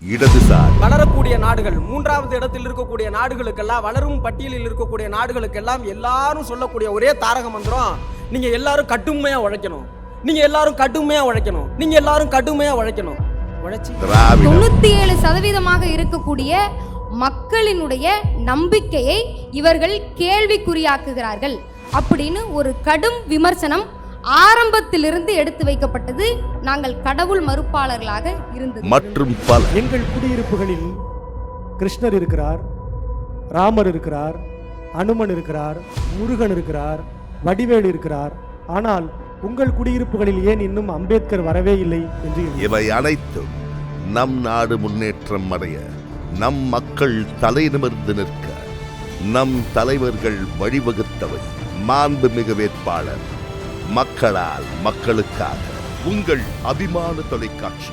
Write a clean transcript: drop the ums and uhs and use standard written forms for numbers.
இடதுசாரி. வளரக்கூடிய நாடுகள், மூன்றாவது இடத்தில் இருக்கக்கூடிய நாடுகளுக்கெல்லாம், வளரும் பட்டியலில் இருக்கக்கூடிய நாடுகளுக்கெல்லாம் எல்லாரும் சொல்லக்கூடிய ஒரே தாரக மந்திரம், நீங்க எல்லாரும் கடுமையா உழைக்கணும், நீங்க எல்லாரும் கடுமையா உழைக்கணும், நீங்க எல்லாரும் கடுமையா உழைக்கணும். 97% இருக்கக்கூடிய மக்களினுடைய நம்பிக்கையை இவர்கள் கேள்விக்குறியாக்குகிறார்கள் அப்படின்னு ஒரு கடும் விமர்சனம் ஆரம்பத்திலிருந்து எடுத்து வைக்கப்பட்டது. நாங்கள் கடவுள் மறுப்பாளர்களாக இருந்தது மற்றும் பல. எங்கள் குடியிருப்புகளில் கிருஷ்ணர் இருக்கிறார், ராமர் இருக்கிறார், அனுமன் இருக்கிறார், முருகன் இருக்கிறார், வடிவேல் இருக்கிறார். ஆனால் உங்கள் குடியிருப்புகளில் ஏன் இன்னும் அம்பேத்கர் வரவே இல்லை என்று. இவை அனைத்தும் நம் நாடு முன்னேற்றம் அடைய, நம் மக்கள் தலை நிமிர்ந்து நிற்க நம் தலைவர்கள் வழிவகுத்தவை. மாண்புமிகு வேட்பாளர், மக்களால் மக்களுக்காக, உங்கள் அபிமான தொலைக்காட்சி.